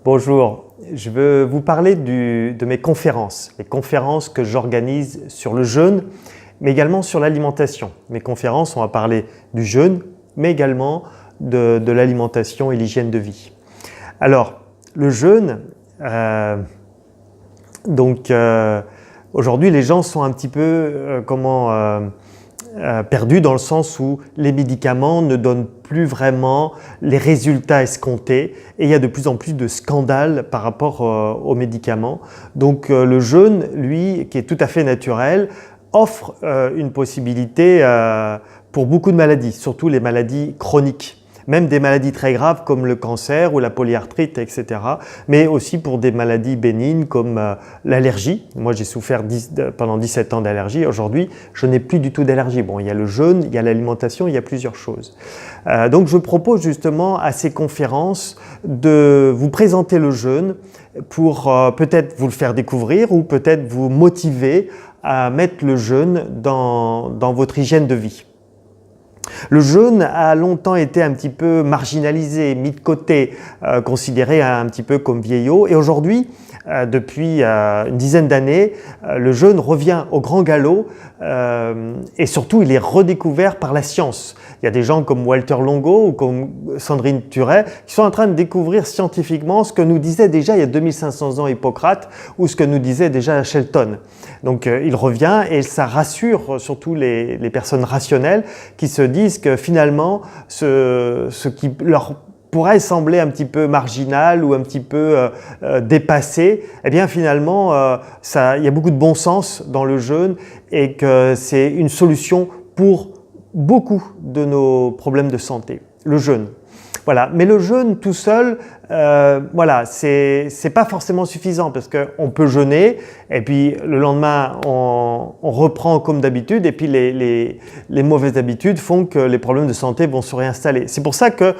Bonjour, je veux vous parler de mes conférences, les conférences que j'organise sur le jeûne, mais également sur l'alimentation. Mes conférences, on va parler du jeûne, mais également de l'alimentation et l'hygiène de vie. Alors, le jeûne, aujourd'hui les gens sont un petit peu perdus dans le sens où les médicaments ne donnent plus vraiment les résultats escomptés et il y a de plus en plus de scandales par rapport aux médicaments. Donc le jeûne, lui, qui est tout à fait naturel, offre une possibilité pour beaucoup de maladies, surtout les maladies chroniques. Même des maladies très graves comme le cancer ou la polyarthrite, etc. Mais aussi pour des maladies bénignes comme l'allergie. Moi, j'ai souffert pendant 17 ans d'allergie. Aujourd'hui, je n'ai plus du tout d'allergie. Bon, il y a le jeûne, il y a l'alimentation, il y a plusieurs choses. Donc, je propose justement à ces conférences de vous présenter le jeûne pour peut-être vous le faire découvrir ou peut-être vous motiver à mettre le jeûne dans votre hygiène de vie. Le jeûne a longtemps été un petit peu marginalisé, mis de côté, considéré un petit peu comme vieillot. Et aujourd'hui, depuis une dizaine d'années, le jeûne revient au grand galop et surtout il est redécouvert par la science. Il y a des gens comme Walter Longo ou comme Sandrine Turet qui sont en train de découvrir scientifiquement ce que nous disait déjà il y a 2500 ans Hippocrate ou ce que nous disait déjà Shelton. Donc il revient et ça rassure surtout les personnes rationnelles qui se disent que finalement ce qui leur pourrait sembler un petit peu marginal ou un petit peu dépassé, eh bien finalement il y a beaucoup de bon sens dans le jeûne et que c'est une solution pour beaucoup de nos problèmes de santé, le jeûne. Voilà. Mais le jeûne tout seul, c'est pas forcément suffisant parce qu'on peut jeûner et puis le lendemain on reprend comme d'habitude et puis les mauvaises habitudes font que les problèmes de santé vont se réinstaller. C'est pour ça que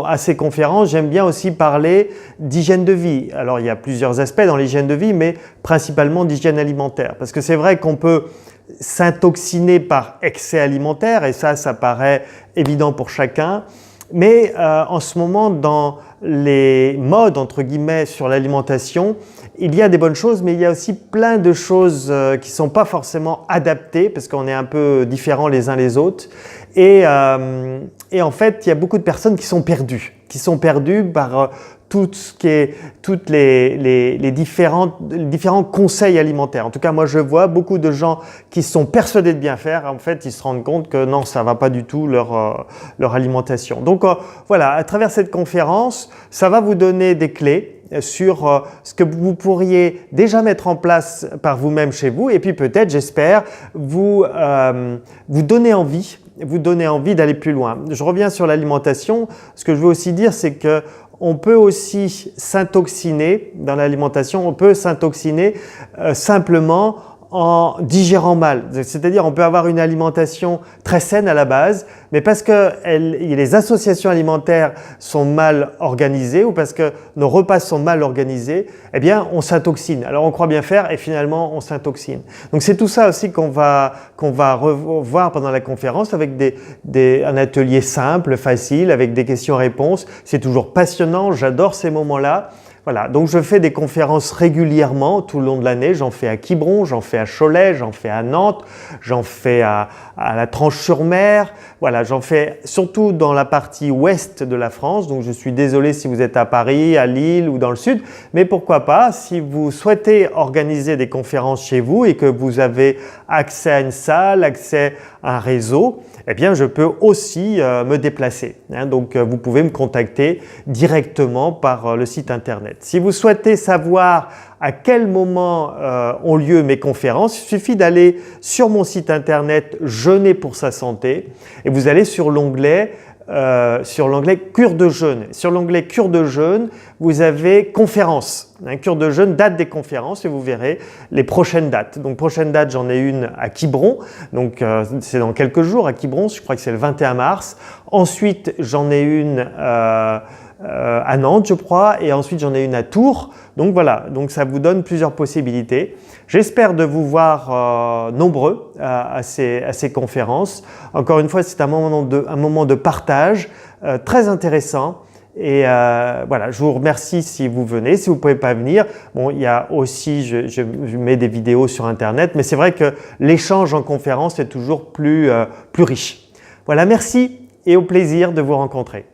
à ces conférences, j'aime bien aussi parler d'hygiène de vie. Alors il y a plusieurs aspects dans l'hygiène de vie, mais principalement d'hygiène alimentaire parce que c'est vrai qu'on peut s'intoxiner par excès alimentaire et ça paraît évident pour chacun. Mais en ce moment, dans les modes, entre guillemets, sur l'alimentation, il y a des bonnes choses, mais il y a aussi plein de choses qui ne sont pas forcément adaptées parce qu'on est un peu différents les uns les autres. Et en fait, il y a beaucoup de personnes qui sont perdues par toutes les différents conseils alimentaires. En tout cas, moi, je vois beaucoup de gens qui sont persuadés de bien faire. En fait, ils se rendent compte que non, ça ne va pas du tout leur alimentation. Donc, voilà, à travers cette conférence, ça va vous donner des clés sur ce que vous pourriez déjà mettre en place par vous-même chez vous et puis peut-être, j'espère, vous donner envie d'aller plus loin. Je reviens sur l'alimentation. Ce que je veux aussi dire, c'est que on peut aussi s'intoxiner dans l'alimentation, on peut s'intoxiner simplement en digérant mal. C'est-à-dire on peut avoir une alimentation très saine à la base, mais parce que les associations alimentaires sont mal organisées ou parce que nos repas sont mal organisés, eh bien on s'intoxine. Alors on croit bien faire et finalement on s'intoxine. Donc c'est tout ça aussi qu'on va revoir pendant la conférence avec un atelier simple, facile, avec des questions-réponses. C'est toujours passionnant, j'adore ces moments-là. Voilà, donc je fais des conférences régulièrement tout le long de l'année. J'en fais à Quiberon, j'en fais à Cholet, j'en fais à Nantes, j'en fais à la Tranche-sur-Mer. Voilà, j'en fais surtout dans la partie ouest de la France. Donc je suis désolé si vous êtes à Paris, à Lille ou dans le sud. Mais pourquoi pas, si vous souhaitez organiser des conférences chez vous et que vous avez accès à une salle, accès à un réseau, eh bien je peux aussi me déplacer. Donc vous pouvez me contacter directement par le site internet. Si vous souhaitez savoir à quel moment ont lieu mes conférences, il suffit d'aller sur mon site internet Jeûner pour sa santé et vous allez sur l'onglet cure de jeûne. Sur l'onglet cure de jeûne, vous avez conférences. Cure de jeûne, date des conférences et vous verrez les prochaines dates. Donc prochaine date, j'en ai une à Quiberon. Donc c'est dans quelques jours à Quiberon, je crois que c'est le 21 mars. Ensuite, j'en ai une à Nantes, je crois, et ensuite j'en ai une à Tours. Donc voilà, donc ça vous donne plusieurs possibilités. J'espère de vous voir nombreux à ces conférences. Encore une fois, c'est un moment de partage très intéressant Et voilà, je vous remercie si vous venez. Si vous ne pouvez pas venir, bon, il y a aussi, je mets des vidéos sur Internet, mais c'est vrai que l'échange en conférence est toujours plus riche. Voilà, merci et au plaisir de vous rencontrer.